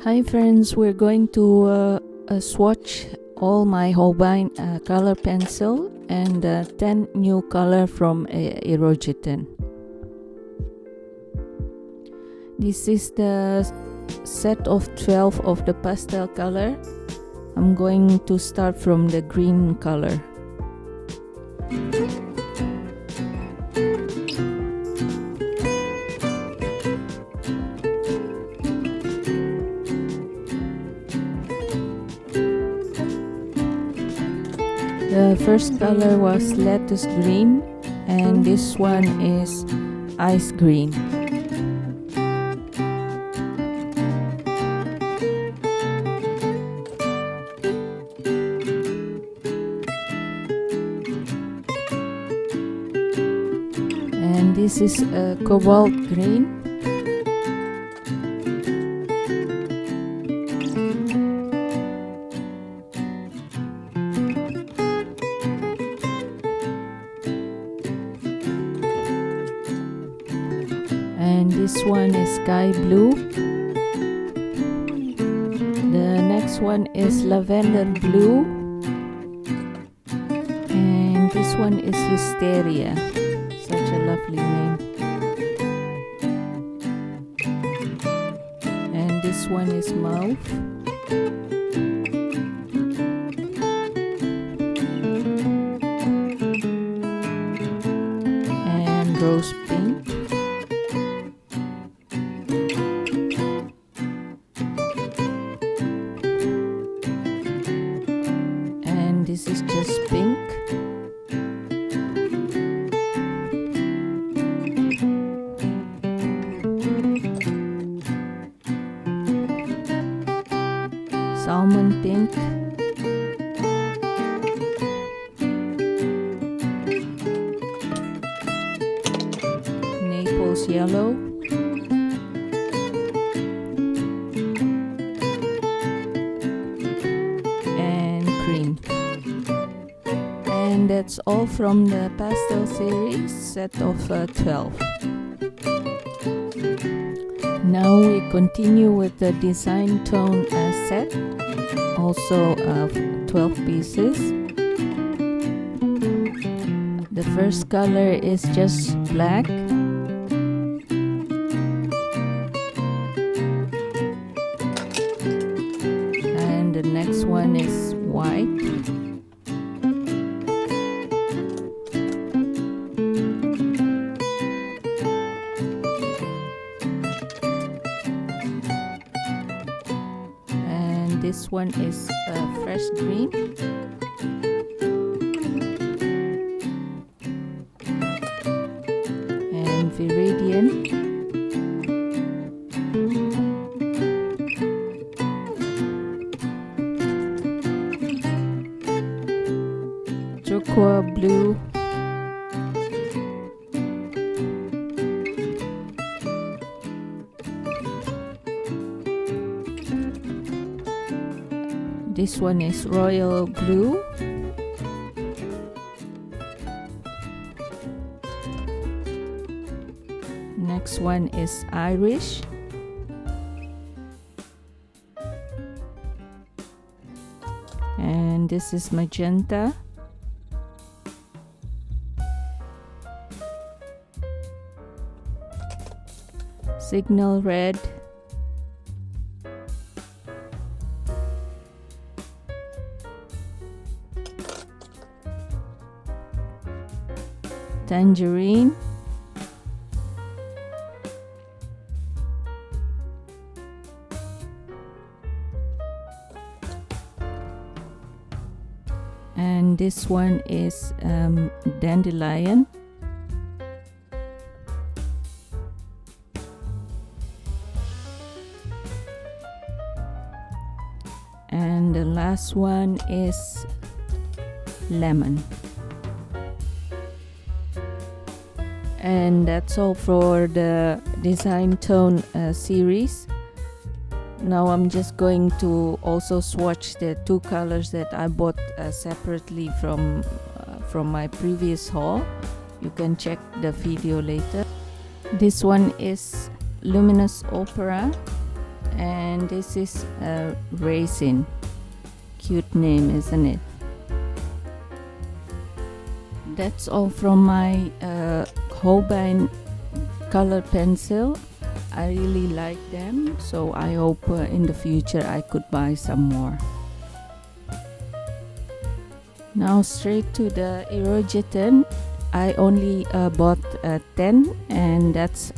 Hi friends, we're going to swatch all my Holbein color pencil and 10 new color from Irojiten. This is the set of 12 of the pastel color. I'm going to start from the green color. The first color was lettuce green, and this one is ice green. And this is cobalt green. And this one is sky blue. The next one is lavender blue, and this one is wisteria. Such a lovely name. And this one is mauve. And rose pink. And this is just pink. Salmon pink. Naples yellow. And cream. And that's all from the pastel series set of 12. Now we continue with the design tone set, also 12 pieces. The first color is just black. And the next one is white. This one is fresh green. And viridian. Turquoise blue. This one is royal blue. Next one is Irish. And this is magenta. Signal red. Tangerine. And this one is dandelion. And the last one is lemon. And that's all for the design tone series. Now I'm just going to also swatch the two colors that I bought separately from my previous haul. You can check the video later. This one is Luminous Opera, And this is Raisin. Cute name, isn't it? That's all from my Holbein color pencil. I really like them, so I hope in the future I could buy some more. Now straight to the Irojiten. I only bought 10, and that's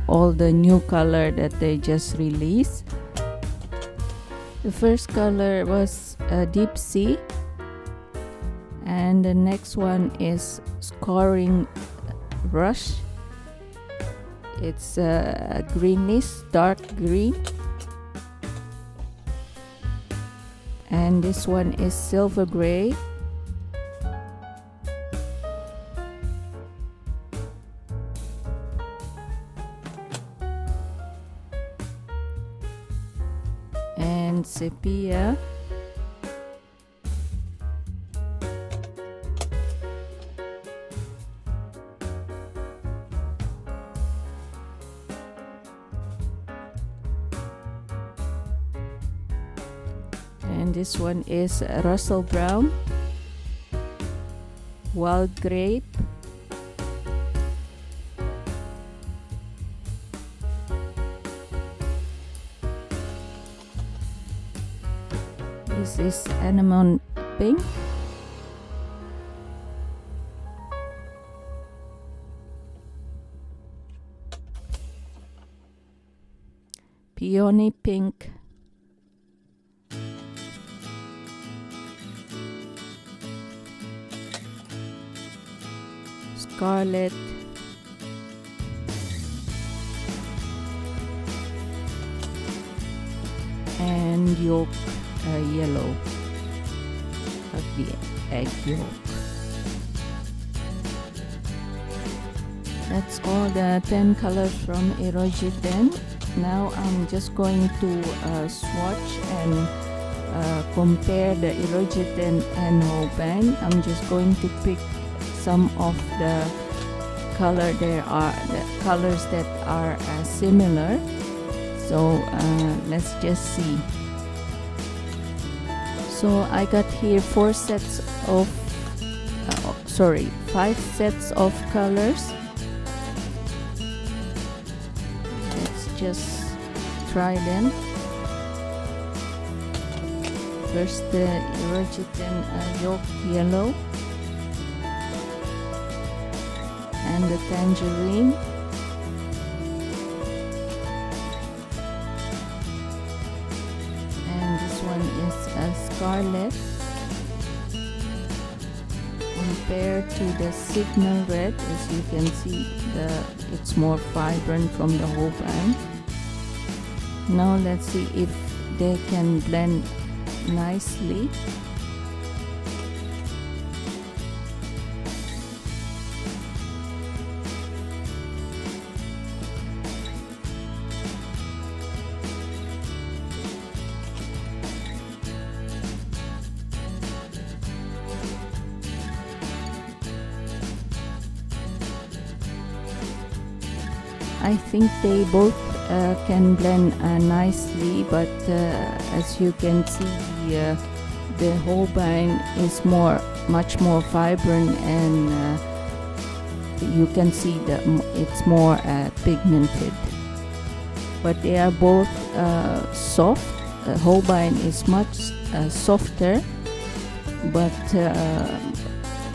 all the new color that they just released. The first color was Deep Sea, and the next one is Scoring Rush. It's a greenish, dark green. And this one is Silver Gray. And Sepia. And this one is Russell Brown, Wild Grape, this is Anemone Pink, Peony Pink, Scarlet, and yolk yellow of the egg yolk. That's all the 10 colors from Irojiten. Now I'm just going to swatch and compare the Irojiten and Holbein. I'm just going to pick some of the colors that are similar. So let's just see. So I got here 5 sets of colors. Let's just try them. First the Irojiten yolk yellow, and the tangerine, and this one is a scarlet compared to the signal red. As you can see, it's more vibrant from the Holbein. Now let's see if they can blend nicely. I think they both can blend nicely, but as you can see, the Holbein is much more vibrant, and you can see that it's more pigmented. But they are both soft. Holbein is much softer, but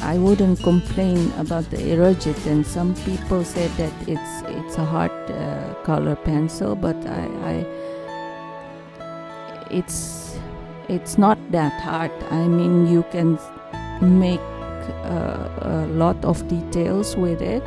I wouldn't complain about the Irojiten. Some people said that it's a hard color pencil, but it's not that hard. I mean, you can make a lot of details with it,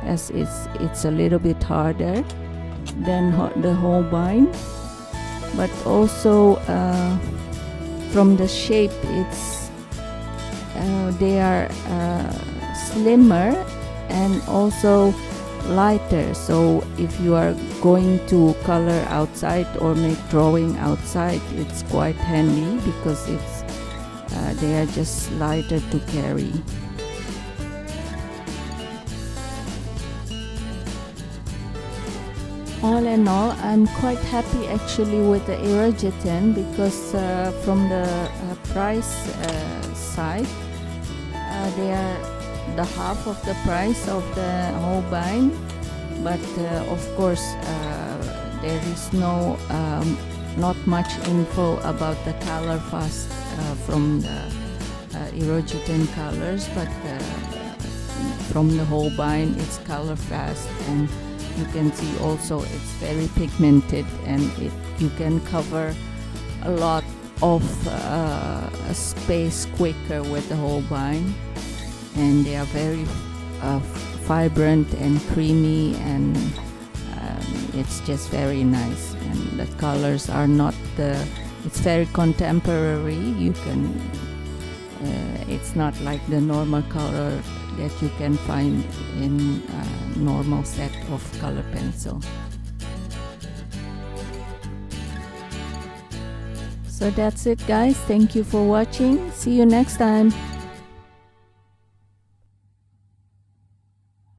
as it's a little bit harder than the Holbein, but also from the shape, they are slimmer and also lighter. So if you are going to color outside or make drawing outside, it's quite handy because they are just lighter to carry. all in all, I'm quite happy actually with the Irojiten because from the price side, they are the half of the price of the Holbein, but of course there is not much info about the color fast from the Irojiten colors, but from the Holbein it's color fast, and you can see also it's very pigmented, and you can cover a lot of space quicker with the Holbein, and they are very vibrant and creamy, and it's just very nice, and the colors are not it's very contemporary. You can it's not like the normal color that you can find in a normal set of color pencil. So that's it guys, thank you for watching, see you next time.